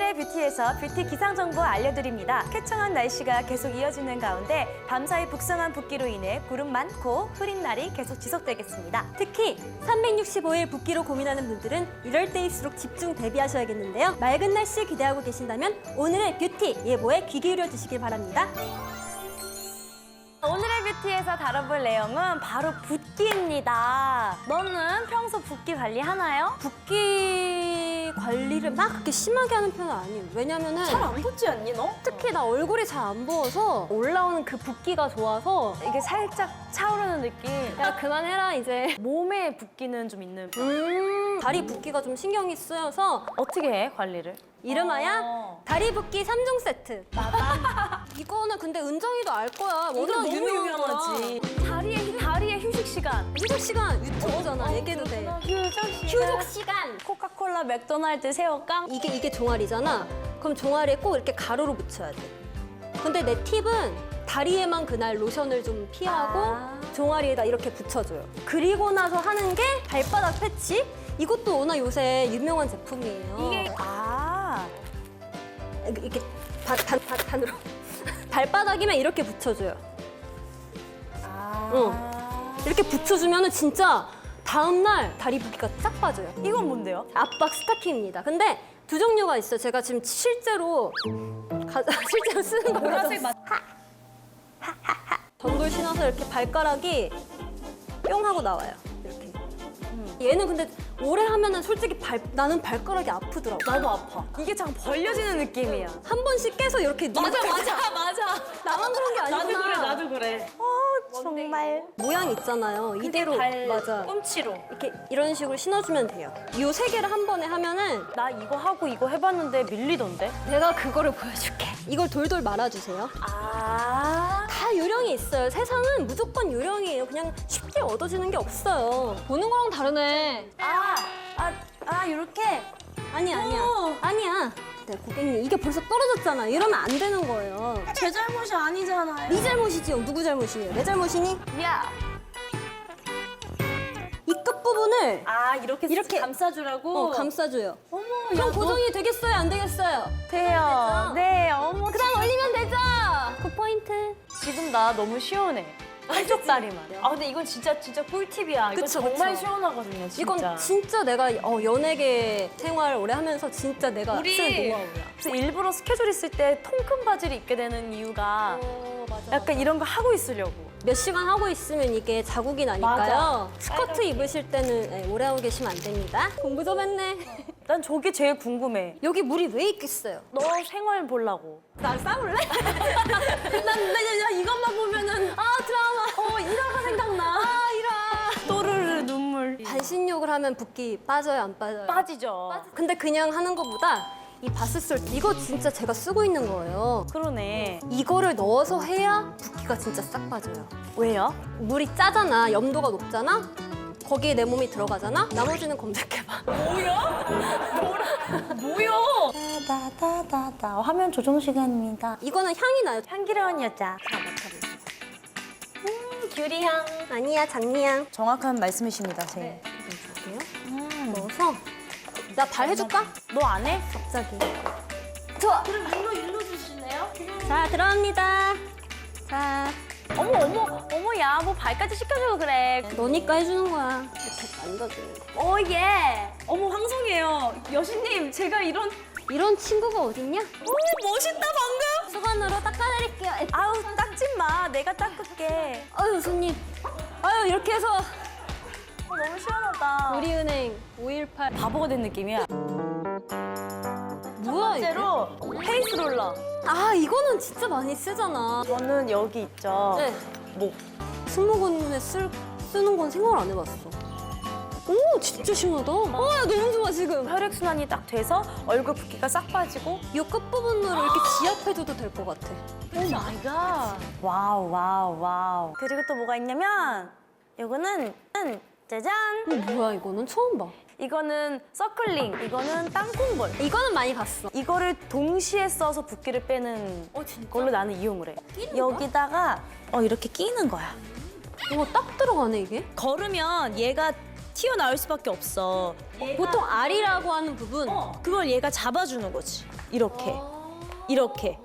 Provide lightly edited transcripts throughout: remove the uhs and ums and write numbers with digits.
오늘의 뷰티에서 뷰티 기상 정보 알려드립니다. 쾌청한 날씨가 계속 이어지는 가운데 밤사이 북상한 붓기로 인해 구름 많고 흐린 날이 계속 지속되겠습니다. 특히 365일 붓기로 고민하는 분들은 이럴 때일수록 집중 대비하셔야겠는데요. 맑은 날씨 기대하고 계신다면 오늘의 뷰티 예보에 귀 기울여 주시길 바랍니다. 오늘의 뷰티에서 다뤄볼 내용은 바로 붓기입니다. 너는 평소 붓기 관리하나요? 붓기 관리를 막 그렇게 심하게 하는 편은 아니에요. 왜냐면은 잘 안 붓지 않니 너? 특히 나 얼굴이 잘 안 부어서 올라오는 그 붓기가 좋아서 이게 살짝 차오르는 느낌. 야 그만해라 이제. 몸에 붓기는 좀 있는 편. 다리 붓기가 좀 신경이 쓰여서 어떻게 해 관리를? 이름하여 다리 붓기 3종 세트. 이거는 근데 은정이도 알 거야. 워낙 유명한 거야. 다리의 휴식 시간. 휴식 시간 유튜브잖아. 얘기해도 돼. 휴식 시간. 코카콜라, 맥도날드, 새우깡. 이게 종아리잖아. 그럼 종아리에 꼭 이렇게 가로로 붙여야 돼. 근데 내 팁은 다리에만 그날 로션을 좀 피하고 종아리에다 이렇게 붙여줘요. 그리고 나서 하는 게 발바닥 패치. 이것도 워낙 요새 유명한 제품이에요. 이게 이렇게 반으로 발바닥이면 이렇게 붙여줘요. 이렇게 붙여주면은 진짜 다음날 다리 붓기가 쫙 빠져요. 이건 뭔데요? 압박 스타킹입니다. 근데 두 종류가 있어요. 제가 지금 실제로 쓰는 거라서. 전돌 신어서 이렇게 발가락이 뿅 하고 나와요. 이렇게. 얘는 근데 오래 하면은 솔직히 나는 발가락이 아프더라고. 나도 아파. 이게 참 벌려지는 느낌이야. 한 번씩 깨서 이렇게 맞아. 나만 그런 게 아니구나. 그래. 정말. 모양 있잖아요. 이대로 맞아. 꿈치로. 이렇게 이런 식으로 신어주면 돼요. 이 세 개를 한 번에 하면은 나 이거 하고 이거 해봤는데 밀리던데? 내가 그거를 보여줄게. 이걸 돌돌 말아주세요. 다 요령이 있어요. 세상은 무조건 요령이에요. 그냥 쉽게 얻어지는 게 없어요. 보는 거랑 다르네. 이렇게? 아니야. 네, 고객님 이게 벌써 떨어졌잖아. 이러면 안 되는 거예요. 제 잘못이 아니잖아요. 네 잘못이지요. 누구 잘못이에요? 내 잘못이니? 야. 이 끝부분을 이렇게 감싸주라고? 감싸줘요. 어머, 그럼 고정이 되겠어요? 안 되겠어요? 돼요. 네, 어머. 그다음 올리면 되죠? 그 포인트. 지금 나 너무 시원해. 한쪽 다리만. 근데 이건 진짜 꿀팁이야. 이거 그쵸, 정말 그쵸. 시원하거든요, 진짜. 이건 진짜 내가 연예계 생활 오래 하면서 진짜 내가 쓴 노하우야. 그래서 일부러 스케줄 있을 때 통큰 바지를 입게 되는 이유가 맞아. 약간 이런 거 하고 있으려고. 몇 시간 하고 있으면 이게 자국이 나니까요. 스커트 입으실 때는 오래 하고 계시면 안 됩니다. 공부 좀 했네. 난 저게 제일 궁금해. 여기 물이 왜 있겠어요? 너 생활 보려고. 나 싸울래? 난 이것만 보면은 드라마. 일화가 생각나. 일화. 또르르 눈물. 반신욕을 하면 붓기 빠져요, 안 빠져요? 빠지죠. 근데 그냥 하는 것보다 이 바스솔트 이거 진짜 제가 쓰고 있는 거예요. 그러네. 이거를 넣어서 해야 붓기가 진짜 싹 빠져요. 왜요? 물이 짜잖아, 염도가 높잖아. 거기에 내 몸이 들어가잖아. 나머지는 검색해봐. 뭐요? 다다다다다. 화면 조정 시간입니다. 이거는 향이 나요. 향기로운 여자. 귤이향. 아니야, 장미향. 정확한 말씀이십니다, 선생님. 넣어줄게요. 넣어서 나 발 해줄까? 너 안 해? 갑자기. 좋아. 그럼 일로 주시네요? 자, 들어갑니다. 자, 어머, 야, 뭐 발까지 씻겨주고 그래. 너니까 해주는 거야. 이렇게 만져주는 거. 오, 예. 어머, 황송해요. 여신님, 제가 이런 친구가 어딨냐? 오, 멋있다, 방금. 수건으로 닦아드릴게요. 아우, 닦지 마. 내가 닦을게. 아유, 손님. 아유, 이렇게 해서 너무 시원하다. 우리은행 518. 바보가 된 느낌이야. 뭐야, 이게? 번째로 페이스 롤러. 이거는 진짜 많이 쓰잖아. 저는 여기 있죠. 네. 목. 승모근에 쓰는 건 생각을 안 해봤어. 오, 진짜 시원하다. 야, 너무 좋아, 지금. 혈액순환이 딱 돼서 얼굴 붓기가 싹 빠지고. 이 끝부분으로 이렇게 지압해줘도 될 것 같아. 오 마이 갓. 와우. 그리고 또 뭐가 있냐면 요거는 짜잔. 뭐야, 이거는 처음 봐. 이거는 서클링, 이거는 땅콩볼. 이거는 많이 봤어. 이거를 동시에 써서 붓기를 빼는 진짜? 걸로 나는 이용을 해. 끼는 여기다가 이렇게 끼는 거야. 딱 들어가네, 이게. 걸으면 얘가 튀어나올 수밖에 없어. 보통 알이라고 하는 부분. 그걸 얘가 잡아주는 거지. 이렇게. 이렇게.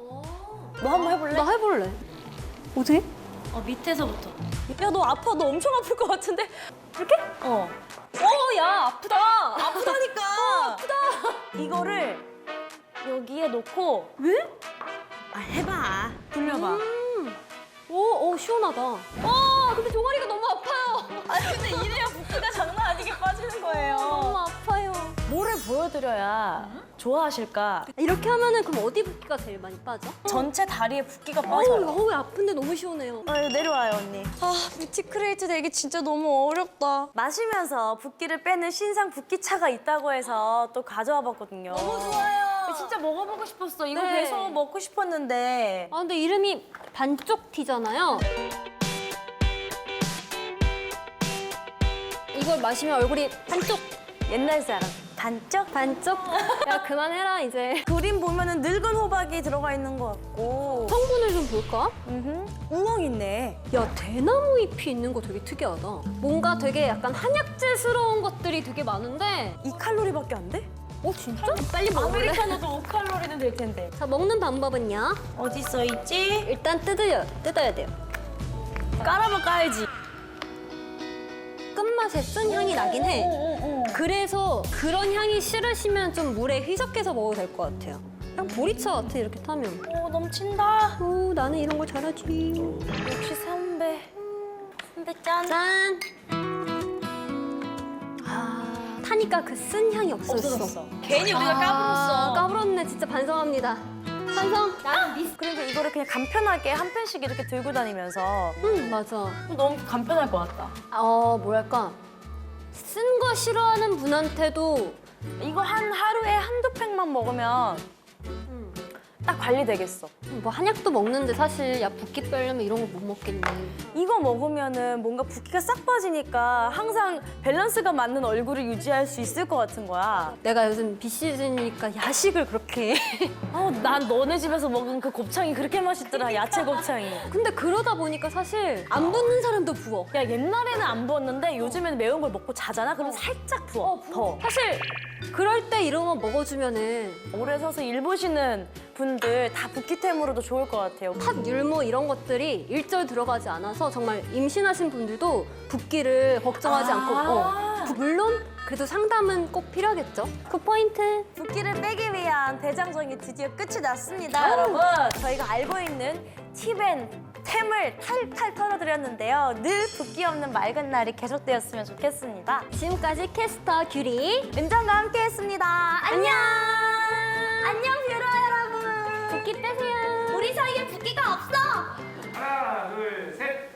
너 한번 해볼래? 나 해볼래. 어떻게? 밑에서부터. 야, 너 아파. 너 엄청 아플 것 같은데? 이렇게? 야, 아프다. 아프다니까. 아프다. 이거를 여기에 놓고. 왜? 해봐. 돌려봐. 오, 시원하다. 근데 종아리가 너무 아파요. 아니, 근데 이래야 붓기가 장난 아니게 빠지는 너무 거예요. 아파요. 뭐를 보여드려야 좋아하실까? 이렇게 하면은 그럼 어디 붓기가 제일 많이 빠져? 전체 다리에 붓기가 이거 빠져요. 왜 아픈데 너무 시원해요. 내려와요, 언니. 뷰티 크리에이트 되기 진짜 너무 어렵다. 마시면서 붓기를 빼는 신상 붓기차가 있다고 해서 또 가져와 봤거든요. 너무 좋아요. 진짜 먹어보고 싶었어. 이거 네. 계속 먹고 싶었는데. 근데 이름이 반쪽 티잖아요. 이걸 마시면 얼굴이 반쪽. 옛날 사람. 반쪽? 반쪽? 야, 그만해라, 이제. 그림 보면은 늙은 호박이 들어가 있는 것 같고. 성분을 좀 볼까? 우엉 있네. 야, 대나무 잎이 있는 거 되게 특이하다. 뭔가 되게 약간 한약재스러운 것들이 되게 많은데 2칼로리밖에 안 돼? 진짜? 빨리 먹을래? 아메리카노도 5칼로리는 될 텐데. 자, 먹는 방법은요? 어디 써 있지? 일단 뜯어야 돼요. 깔아봐 까야지. 끝맛에 쓴 향이 나긴 해. 그래서 그런 향이 싫으시면 좀 물에 희석해서 먹어도 될 것 같아요. 그냥 보리차 같아, 이렇게 타면. 넘친다. 나는 이런 걸 잘하지. 역시 선배. 선배 짠. 짠! 타니까 그 쓴 향이 없어졌어. 괜히 우리가 까불었어. 까불었네, 진짜 반성합니다. 반성! 나는 미스. 그리고 이거를 그냥 간편하게 한 펜씩 이렇게 들고 다니면서 맞아. 너무 간편할 것 같다. 뭐랄까. 쓴 거 싫어하는 분한테도 이거 한 하루에 한두 팩만 먹으면 딱 관리되겠어. 뭐 한약도 먹는데 사실 야 붓기 빼려면 이런 거 못 먹겠니. 이거 먹으면은 뭔가 붓기가 싹 빠지니까 항상 밸런스가 맞는 얼굴을 유지할 수 있을 것 같은 거야. 내가 요즘 비시즌이니까 야식을 그렇게 난 너네 집에서 먹은 그 곱창이 그렇게 맛있더라. 야채 곱창이. 근데 그러다 보니까 사실 안 붓는 사람도 부어. 야, 옛날에는 안 부었는데 요즘에는 매운 걸 먹고 자잖아? 그러면 살짝 부어. 더. 사실 그럴 때 이런 거 먹어주면은 오래 서서 일 보시는 분들 다 붓기템으로도 좋을 것 같아요. 팥, 율무 이런 것들이 일절 들어가지 않아서 정말 임신하신 분들도 붓기를 걱정하지 않고 물론 그래도 상담은 꼭 필요하겠죠. 그 포인트. 붓기를 빼기 위한 대장정이 드디어 끝이 났습니다, 여러분. 저희가 알고 있는 팁앤템을 탈탈 털어드렸는데요. 늘 붓기 없는 맑은 날이 계속되었으면 좋겠습니다. 지금까지 캐스터 규리. 은정과 함께했습니다. 안녕! 안녕, 뷰러 여러분! 붓기 빼세요. 우리 사이에 붓기가 없어! 하나, 둘, 셋.